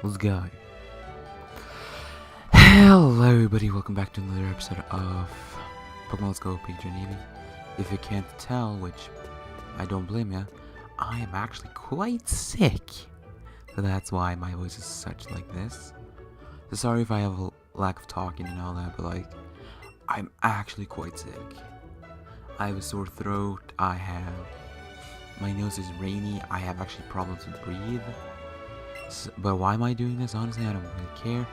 Let's go. Hello everybody, welcome back to another episode of Pokemon Let's Go Pikachu and Eevee. If you can't tell, which I don't blame ya, I am actually quite sick. So that's why my voice is such like this. So sorry if I have a lack of talking and all that, but I'm actually quite sick. I have a sore throat, my nose is rainy, I have actually problems to breathe. But why am I doing this? Honestly, I don't really care.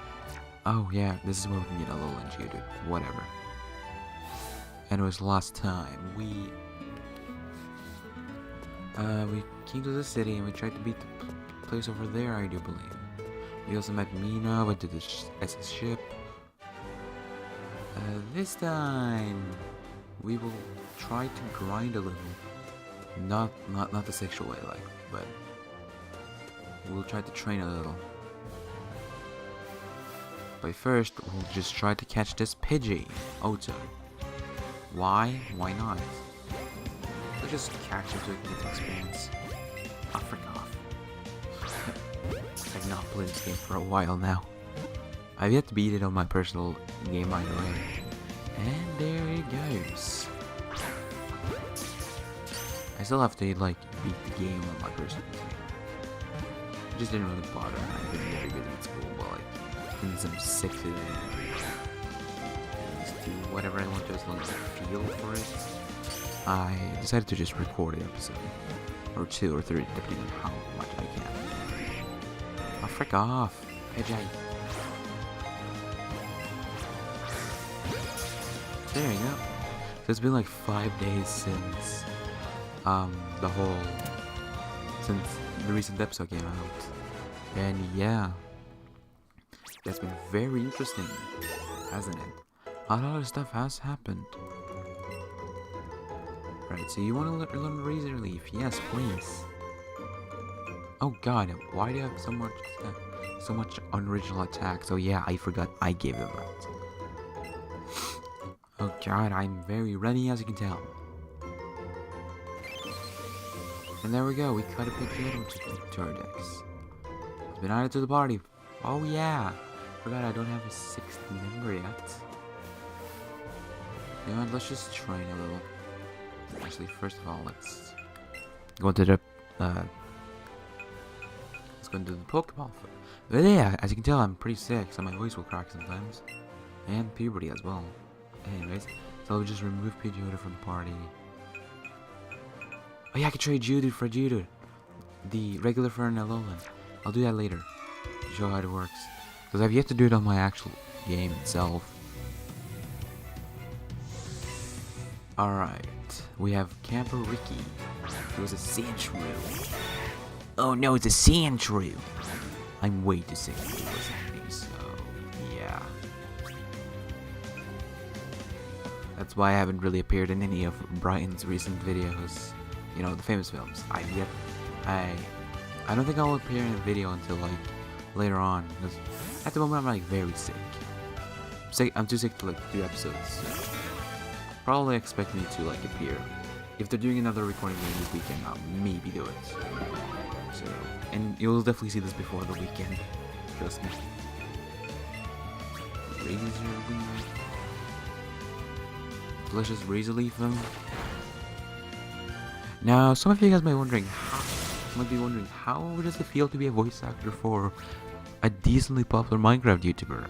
Oh yeah, this is where we can get a little intuitive. Whatever. Anyways, last time we came to the city and we tried to beat the place over there, I do believe. We also met Mina, went to the SS ship. This time we will try to grind a little. Not the sexual way, but we'll try to train a little. But first, we'll just try to catch this Pidgey. Oto. Why? Why not? Let's just catch him so we can get some experience. Oh, frick off. I've not played this game for a while now. I've yet to beat it on my personal game, by the way. And there it goes. I still have to, beat the game on my personal game. I just didn't really bother. I've been very good in school, but since I'm sick today, I just do whatever I want to as long as I feel for it. I decided to just record an episode. Or 2 or 3, depending on how much I can. Oh, frick off! Pidgey! There you go. So it's been 5 days since since the recent episode came out. And yeah, that's been very interesting, hasn't it? A lot of stuff has happened. Right, so you want to learn Razor Leaf? Yes, please. Oh god, why do you have so much unoriginal attacks? Oh yeah, I forgot I gave them that. Oh god, I'm very ready, as you can tell. And there we go, we cut a Pikachu to our decks. It's been added to the party. Oh yeah! Forgot I don't have a 6th member yet. You know what, let's just train a little. Actually, first of all, let's go into the Pokeball. But yeah, as you can tell, I'm pretty sick, so my voice will crack sometimes. And puberty as well. Anyways, so I'll just remove Pidgeotto from the party. Oh yeah, I can trade Geodude for Geodude. The regular Fern and Alolan. I'll do that later. To show how it works. Because I've yet to do it on my actual game itself. Alright. We have Camper Ricky. It was a Sandshrew. Oh no, it's a Sandshrew. I'm way too sick to do what's happening, so yeah. That's why I haven't really appeared in any of Brian's recent videos. You know, the famous films. I don't think I'll appear in a video until later on, because at the moment I'm very sick. I'm too sick to do episodes. Probably expect me to appear. If they're doing another recording game this weekend, I'll maybe do it. So, and you'll definitely see this before the weekend. Trust me. Razor Leaf. Delicious Razor Leaf though. Now, some of you guys might be wondering how does it feel to be a voice actor for a decently popular Minecraft YouTuber?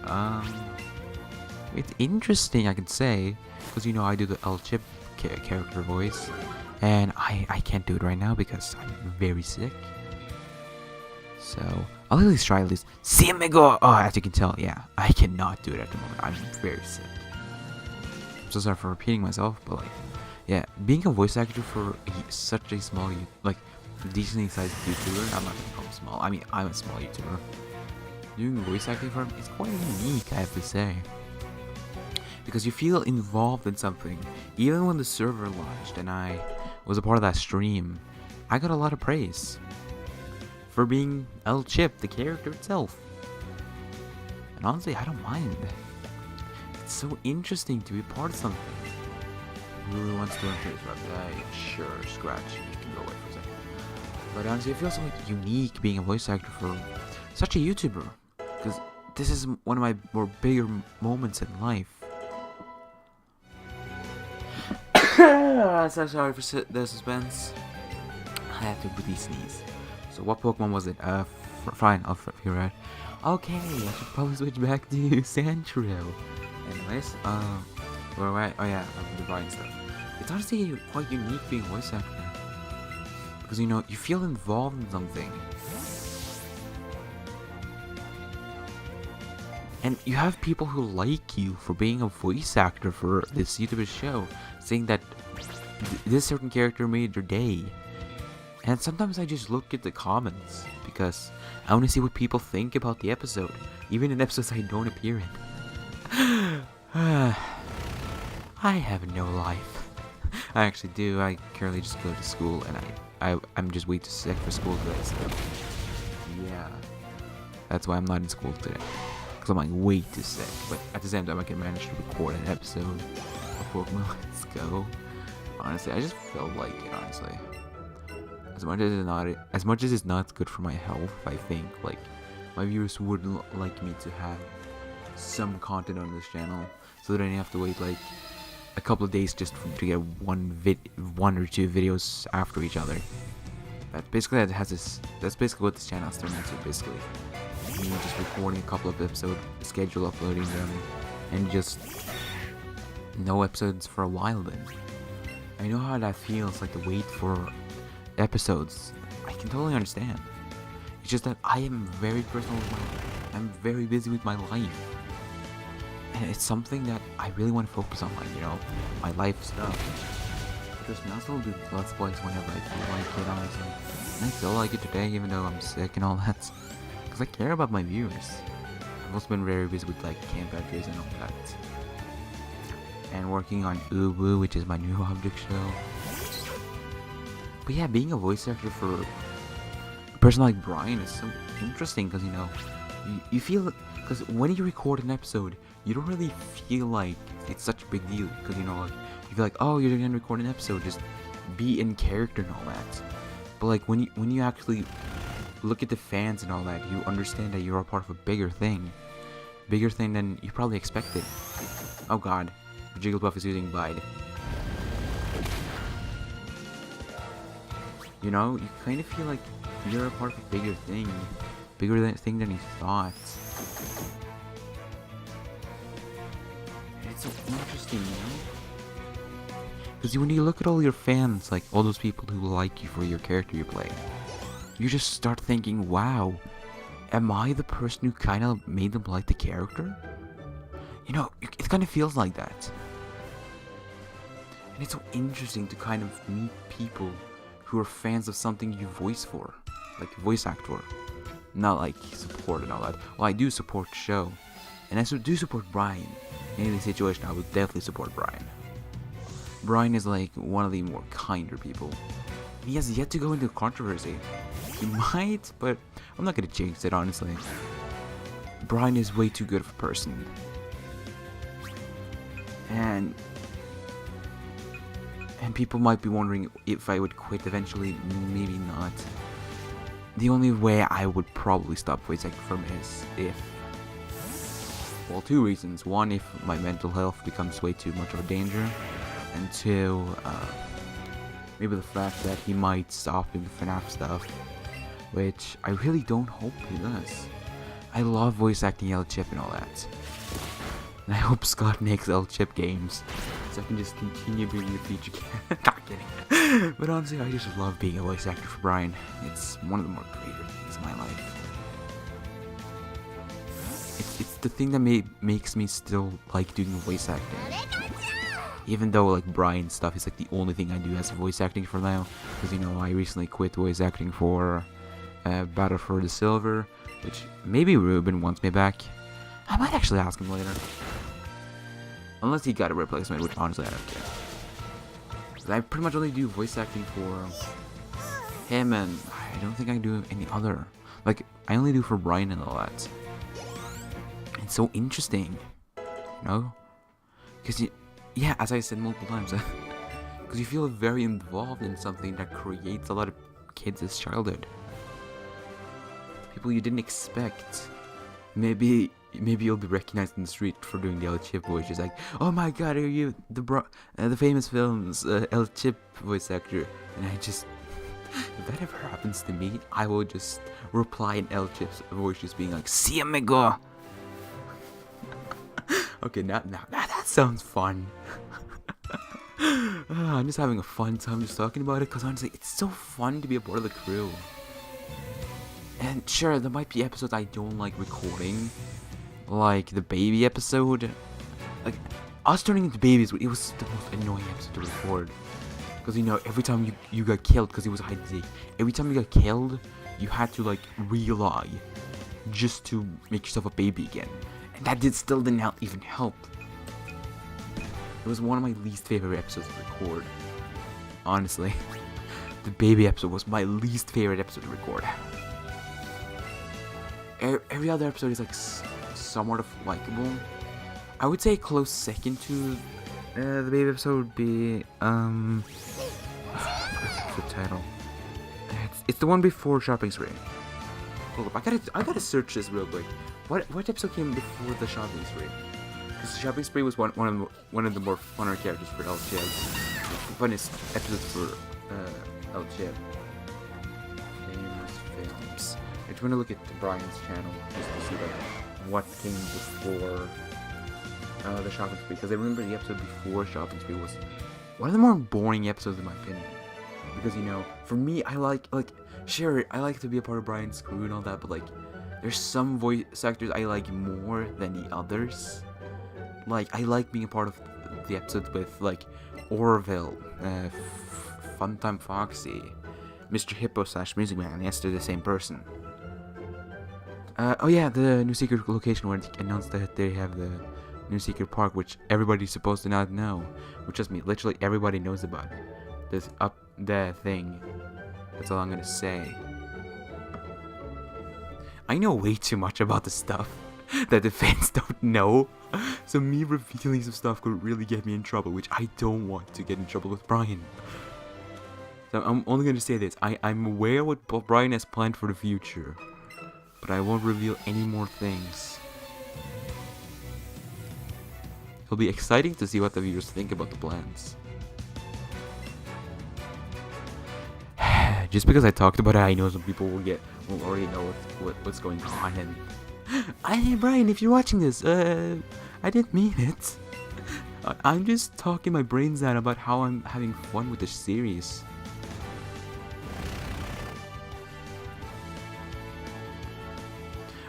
It's interesting, I can say, because I do the El Chip character voice, and I can't do it right now because I'm very sick. So I'll at least try See amigo! Oh, as you can tell, yeah, I cannot do it at the moment. I'm very sick. I'm so sorry for repeating myself, but yeah, being a voice actor for such a small, decently sized YouTuber, I'm not gonna call him small. I mean, I'm a small YouTuber. Doing voice acting for him is quite unique, I have to say. Because you feel involved in something. Even when the server launched and I was a part of that stream, I got a lot of praise for being El Chip, the character itself. And honestly, I don't mind. It's so interesting to be part of something. Who really wants to enter his website? Sure, Scratch, you can go away for a second. But honestly, it feels so unique being a voice actor for such a YouTuber, because this is one of my more bigger moments in life. So sorry for the suspense. I have to really sneeze. So what Pokemon was it? Fine, I'll figure out. Okay, I should probably switch back to Sandshrew. Anyways, where am I? Oh yeah, the Brian stuff. It's honestly quite unique being a voice actor. Because, you know, you feel involved in something. And you have people who like you for being a voice actor for this YouTuber show, saying that this certain character made your day. And sometimes I just look at the comments because I want to see what people think about the episode, even in episodes I don't appear in. I have no life. I actually do. I currently just go to school, and I'm just way too sick for school today. So yeah, that's why I'm not in school today. Because I'm like way too sick. But at the same time, I can manage to record an episode of Pokemon Let's Go. Honestly, I just felt like it. Honestly, as much as it's not good for my health, I think like my viewers would like me to have some content on this channel, so that I don't have to wait like a couple of days just to get one or two videos after each other. That's basically what this channel has turned into. Basically, me just recording a couple of episodes, schedule uploading them, and just no episodes for a while. Then I know how that feels, like to wait for episodes. I can totally understand. It's just that I am very personal with I'm very busy with my life. And it's something that I really want to focus on, like, you know, my life stuff. Because I also do Let's Plays whenever I feel like it, honestly. And I feel like it today, even though I'm sick and all that. Because I care about my viewers. I've also been very busy with, like, camp entries and all that. And working on Uwu, which is my new object show. But yeah, being a voice actor for a person like Brian is so interesting, because, you know, you feel... Because when you record an episode, you don't really feel like it's such a big deal. Because, you know, like, you feel like, oh, you're gonna record an episode, just be in character and all that. But like when you actually look at the fans and all that, you understand that you're a part of a bigger thing than you probably expected. Oh god, Jigglypuff is using Bide. You know, you kind of feel like you're a part of a bigger thing than you thought. It's so interesting, you know? Because when you look at all your fans, like all those people who like you for your character you play, you just start thinking, wow, am I the person who kind of made them like the character? You know, it kind of feels like that. And it's so interesting to kind of meet people who are fans of something you voice for, like voice actor. Not like support and all that. Well, I do support the show, and I do support Brian. In any situation, I would definitely support Brian. Brian is like one of the more kinder people. He has yet to go into controversy. He might, but I'm not gonna jinx it, honestly. Brian is way too good of a person. And people might be wondering if I would quit eventually. Maybe not. The only way I would probably stop voice acting from is if... Well, two reasons. One, if my mental health becomes way too much of a danger. And two, maybe the fact that he might stop doing the FNAF stuff. Which I really don't hope he does. I love voice acting Yellow Chip and all that. And I hope Scott makes L Chip games, so I can just continue being the feature Not kidding. But honestly, I just love being a voice actor for Brian. It's one of the more greater things in my life. It's the thing that makes me still like doing voice acting. Even though like Brian stuff is like the only thing I do as voice acting for now. Because, you know, I recently quit voice acting for Battle for the Silver, which maybe Ruben wants me back. I might actually ask him later. Unless he got a replacement, which honestly I don't care. I pretty much only do voice acting for him, and I don't think I do any other. Like, I only do for Brian and all that. It's so interesting, you know? Because, yeah, as I said multiple times, because you feel very involved in something that creates a lot of kids' childhood. people you didn't expect. Maybe you'll be recognized in the street for doing the El Chip voice. Just like, oh my god, are you the famous film's El Chip voice actor? And I just, if that ever happens to me, I will just reply in El Chip's voice, just being like, "Si amigo." Okay, now that sounds fun. I'm just having a fun time just talking about it, because honestly, it's so fun to be a part of the crew. And sure, there might be episodes I don't like recording, like the baby episode. Like, us turning into babies, it was the most annoying episode to record. Because, you know, every time you got killed, because it was hide and seek, every time you got killed, you had to, like, re-lie just to make yourself a baby again. And that still didn't even help. It was one of my least favorite episodes to record. Honestly. The baby episode was my least favorite episode to record. Every other episode is like somewhat of likable. I would say a close second to the baby episode would be what's the title? It's the one before Shopping Spree. Hold up, I gotta search this real quick. What episode came before the Shopping Spree? Because Shopping Spree was one of the more funner characters for El Chip. Funnest episodes for El Chip. Famous films. I just want to look at Brian's channel just to see like what came before the Shopping Spree, because I remember the episode before Shopping Spree was one of the more boring episodes in my opinion. Because, you know, for me, I like sure, I like to be a part of Brian's crew and all that, but like there's some voice actors I like more than the others. Like, I like being a part of the episodes with like Orville, Funtime Foxy, Mr. Hippo / Music Man. Yes, they're the same person. Oh yeah, the new secret location where they announced that they have the new secret park, which everybody's supposed to not know. Which, just me, literally everybody knows about it. This up the thing. That's all I'm gonna say. I know way too much about the stuff that the fans don't know. So me revealing some stuff could really get me in trouble, which I don't want to get in trouble with Brian. So I'm only gonna say this. I'm aware what Brian has planned for the future, but I won't reveal any more things. It'll be exciting to see what the viewers think about the plans. Just because I talked about it, I know some people will already know what's going on. And hey Brian, if you're watching this, I didn't mean it. I'm just talking my brains out about how I'm having fun with this series.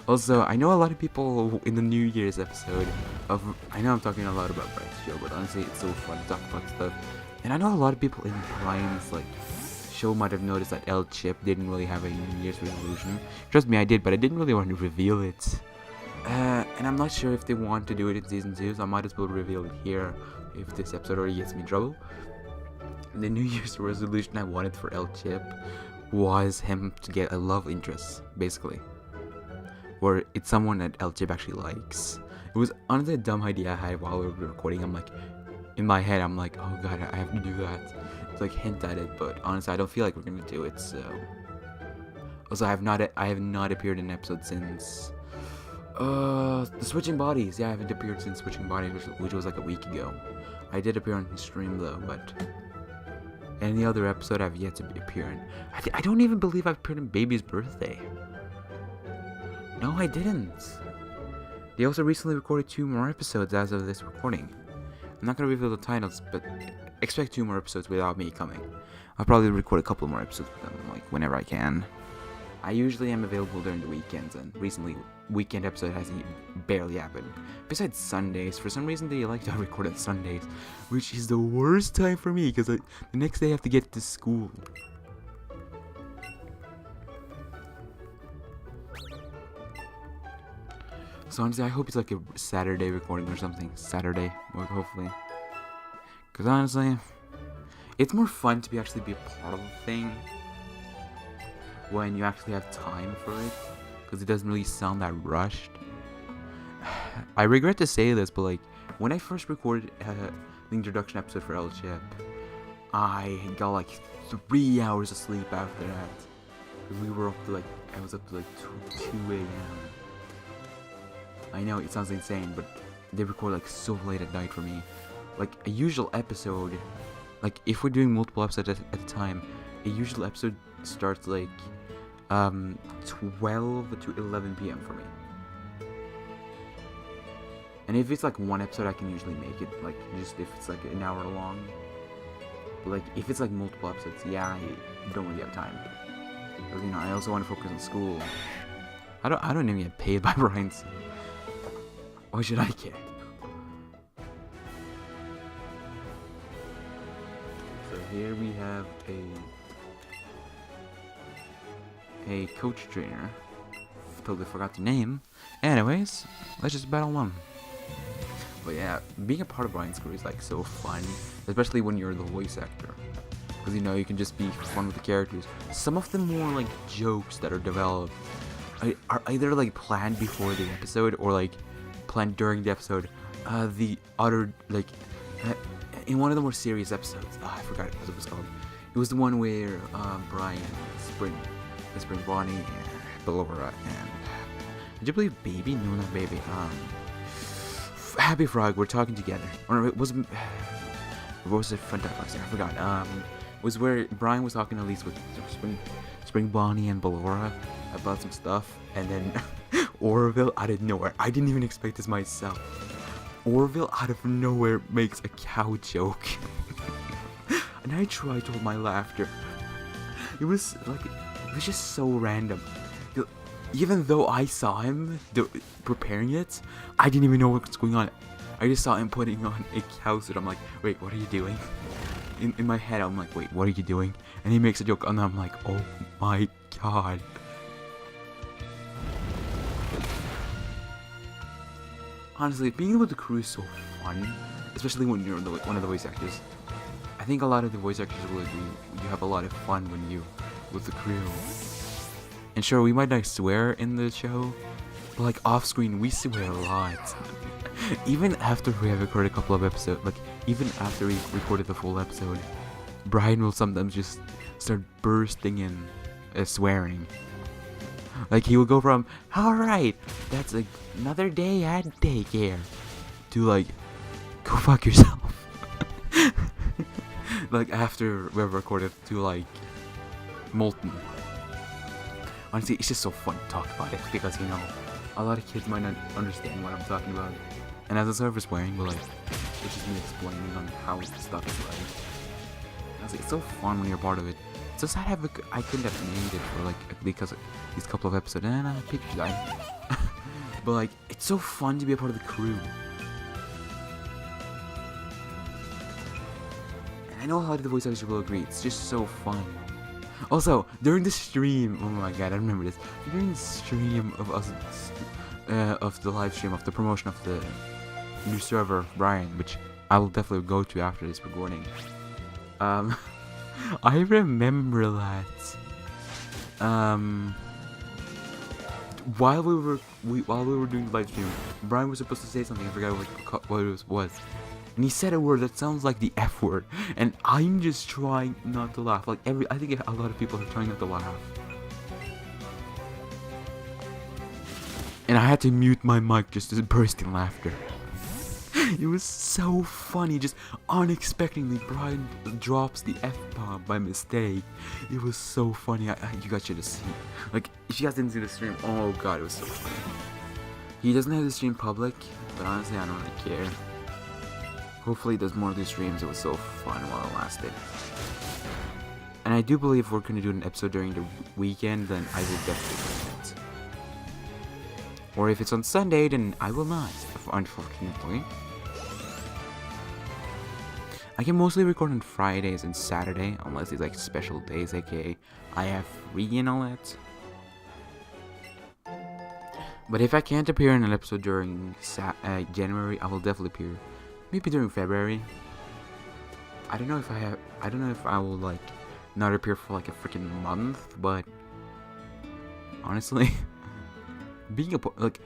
Also, I know a lot of people in the New Year's episode of, I know I'm talking a lot about Brian's show, but honestly, it's so fun to talk about stuff. And I know a lot of people in Brian's like show might have noticed that El Chip didn't really have a New Year's resolution. Trust me, I did, but I didn't really want to reveal it. And I'm not sure if they want to do it in season 2, so I might as well reveal it here if this episode already gets me in trouble. The New Year's resolution I wanted for El Chip was him to get a love interest, basically. Or it's someone that El Chip actually likes. It was honestly a dumb idea I had while we were recording. I'm like, in my head, I'm like, oh god, I have to do that. It's like hint at it, but honestly, I don't feel like we're gonna do it. So, also, I have not appeared in an episode since the Switching Bodies. Yeah, I haven't appeared since Switching Bodies, which was like a week ago. I did appear on his stream though, but any other episode I've yet to appear in. I don't even believe I've appeared in Baby's birthday. No, I didn't. They also recently recorded 2 more episodes as of this recording. I'm not gonna reveal the titles, but expect 2 more episodes without me coming. I'll probably record a couple more episodes with them, like, whenever I can. I usually am available during the weekends, and recently, weekend episode hasn't barely happened. Besides Sundays, for some reason they like to record on Sundays, which is the worst time for me, because the next day I have to get to school. So honestly, I hope it's like a Saturday recording or something. Saturday, hopefully. Because honestly, it's more fun to actually be a part of the thing when you actually have time for it. Because it doesn't really sound that rushed. I regret to say this, but like, when I first recorded the introduction episode for El Chip, I got like 3 hours of sleep after that. We were up to like, I was up to like 2 a.m. I know it sounds insane, but they record like so late at night for me. Like a usual episode, like if we're doing multiple episodes at a time, a usual episode starts like 12 to 11 p.m. for me. And if it's like one episode, I can usually make it, like just if it's like an hour long. But like if it's like multiple episodes, yeah, I don't really have time. Because, you know, I also want to focus on school. I don't even get paid by Brian's. Why should I care? So here we have a coach trainer. Totally forgot the name. Anyways, let's just battle one. But yeah, being a part of Brian's crew is like so fun, especially when you're the voice actor. Because, you know, you can just be fun with the characters. Some of the more like jokes that are developed are either like planned before the episode or like planned during the episode. The other, like, in one of the more serious episodes, I forgot what it was called. It was the one where Brian, Spring Bonnie, and Ballora, and did you believe Baby? No, not Baby. Happy Frog were talking together. Or it wasn't. What was it? Fantastic. I forgot. It was where Brian was talking at least with Spring Bonnie and Ballora about some stuff, and then Orville out of nowhere. I didn't even expect this myself. Orville out of nowhere makes a cow joke, and I tried to hold my laughter. It was like, it was just so random. Even though I saw him preparing it, I didn't even know what's going on. I just saw him putting on a cow suit. I'm like, wait, what are you doing? In my head, I'm like, wait, what are you doing? And he makes a joke, and I'm like, oh my god. Honestly, being with the crew is so fun, especially when you're one of the voice actors. I think a lot of the voice actors will agree. You have a lot of fun when you with the crew. And sure, we might not swear in the show, but like off screen, we swear a lot. Even after we have recorded a couple of episodes, like even after we recorded the full episode, Brian will sometimes just start bursting in swearing. Like he will go from, alright, that's like another day at daycare, to like, go fuck yourself. Like after we have recorded to like, Molten. Honestly, it's just so fun to talk about it because, you know, a lot of kids might not understand what I'm talking about. And as a service swearing, but like, it's just me explaining on how stuff is like. Honestly, it's so fun when you're part of it. It's just I couldn't have named it for like, because of these couple of episodes, and Pikachu died. But like, it's so fun to be a part of the crew. And I know a lot of the voice actors will agree, it's just so fun. Also, during the stream, oh my god, I remember this. During the stream of us, of the live stream of the promotion of the new server of Brian, which I will definitely go to after this recording. I remember that. While we were doing the live stream, Brian was supposed to say something. I forgot what it was. And he said a word that sounds like the F word, and I'm just trying not to laugh. Like I think a lot of people are trying not to laugh. And I had to mute my mic just to burst in laughter. It was so funny, just unexpectedly Brian drops the F-bomb by mistake. It was so funny. You guys should have seen. Like, if you guys didn't see the stream, oh god, it was so funny. He doesn't have the stream public, but honestly, I don't really care. Hopefully there's more of these streams. It was so fun while it lasted. And I do believe if we're going to do an episode during the weekend, then I will definitely do it. Or if it's on Sunday, then I will not, unfortunately. I can mostly record on Fridays and Saturday, unless it's like special days, aka I have free and all that. But if I can't appear in an episode during January, I will definitely appear. Maybe during February. I don't know if I will like not appear for like a freaking month, but honestly, being like,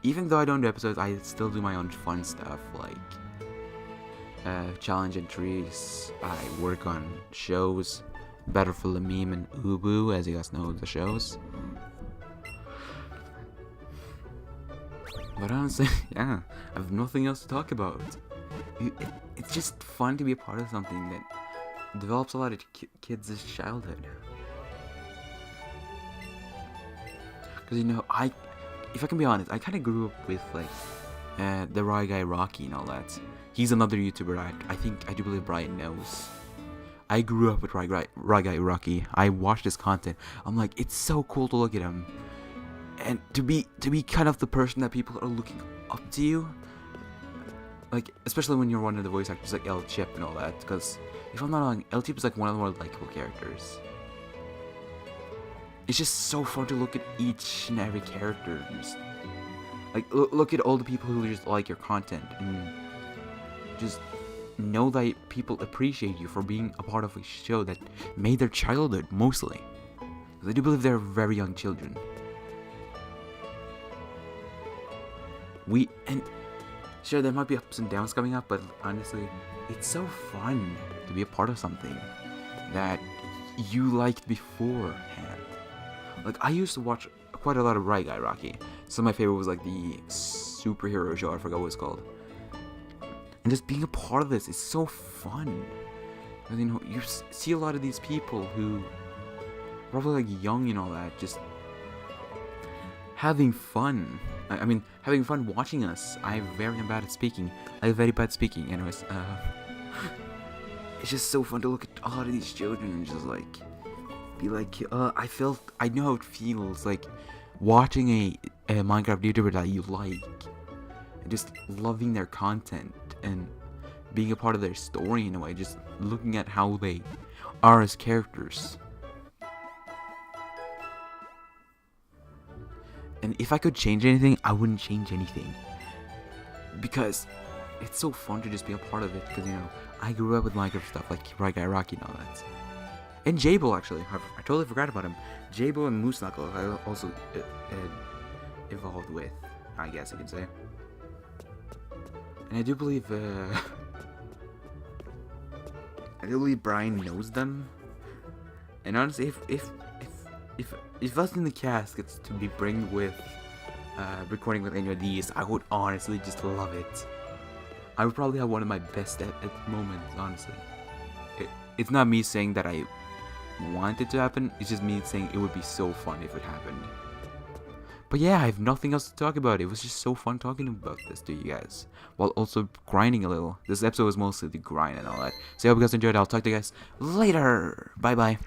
even though I don't do episodes, I still do my own fun stuff like challenge entries. I work on shows. Battlefield Meme and Ubu, as you guys know the shows. But honestly, yeah, I have nothing else to talk about. It's just fun to be a part of something that develops a lot of kids' childhood. Because, you know, if I can be honest, I kind of grew up with, like, the Rye Guy Rocky and all that. He's another YouTuber I do believe Brian knows. I grew up with Rye Guy Rocky. I watched his content. I'm like, it's so cool to look at him. And to be kind of the person that people are looking up to you. Like, especially when you're one of the voice actors like El Chip and all that. Because, if I'm not wrong, El Chip is like one of the more likable characters. It's just so fun to look at each and every character. Just, like, look at all the people who just like your content. And just know that people appreciate you for being a part of a show that made their childhood, mostly. Because I do believe they're very young children. And sure, there might be ups and downs coming up, but honestly, it's so fun to be a part of something that you liked beforehand. Like, I used to watch quite a lot of Rye Guy Rocky. Some of my favorite was like the superhero show, I forgot what it's called. And just being a part of this is so fun. Because, you know, you see a lot of these people who probably like young and all that, just having fun. I mean, having fun watching us. I'm very bad at speaking. I'm very bad at speaking. Anyways, it's just so fun to look at a lot of these children and just like be like, I know how it feels like watching a Minecraft YouTuber that you like, and just loving their content and being a part of their story in a way, just looking at how they are as characters. And if I could change anything, I wouldn't change anything. Because it's so fun to just be a part of it. Because, you know, I grew up with Minecraft stuff like Rye Guy Rocky and all that. And Jable, actually. I totally forgot about him. Jable and Moose Knuckle, I also evolved with, I guess you could say. And I do believe, Brian knows them. And honestly, if us in the cast gets to be bring with recording with any of these, I would honestly just love it. I would probably have one of my best at moments, honestly. It's not me saying that I want it to happen, it's just me saying it would be so fun if it happened. But yeah, I have nothing else to talk about. It was just so fun talking about this to you guys, while also grinding a little. This episode was mostly the grind and all that. So I hope you guys enjoyed. I'll talk to you guys later. Bye bye.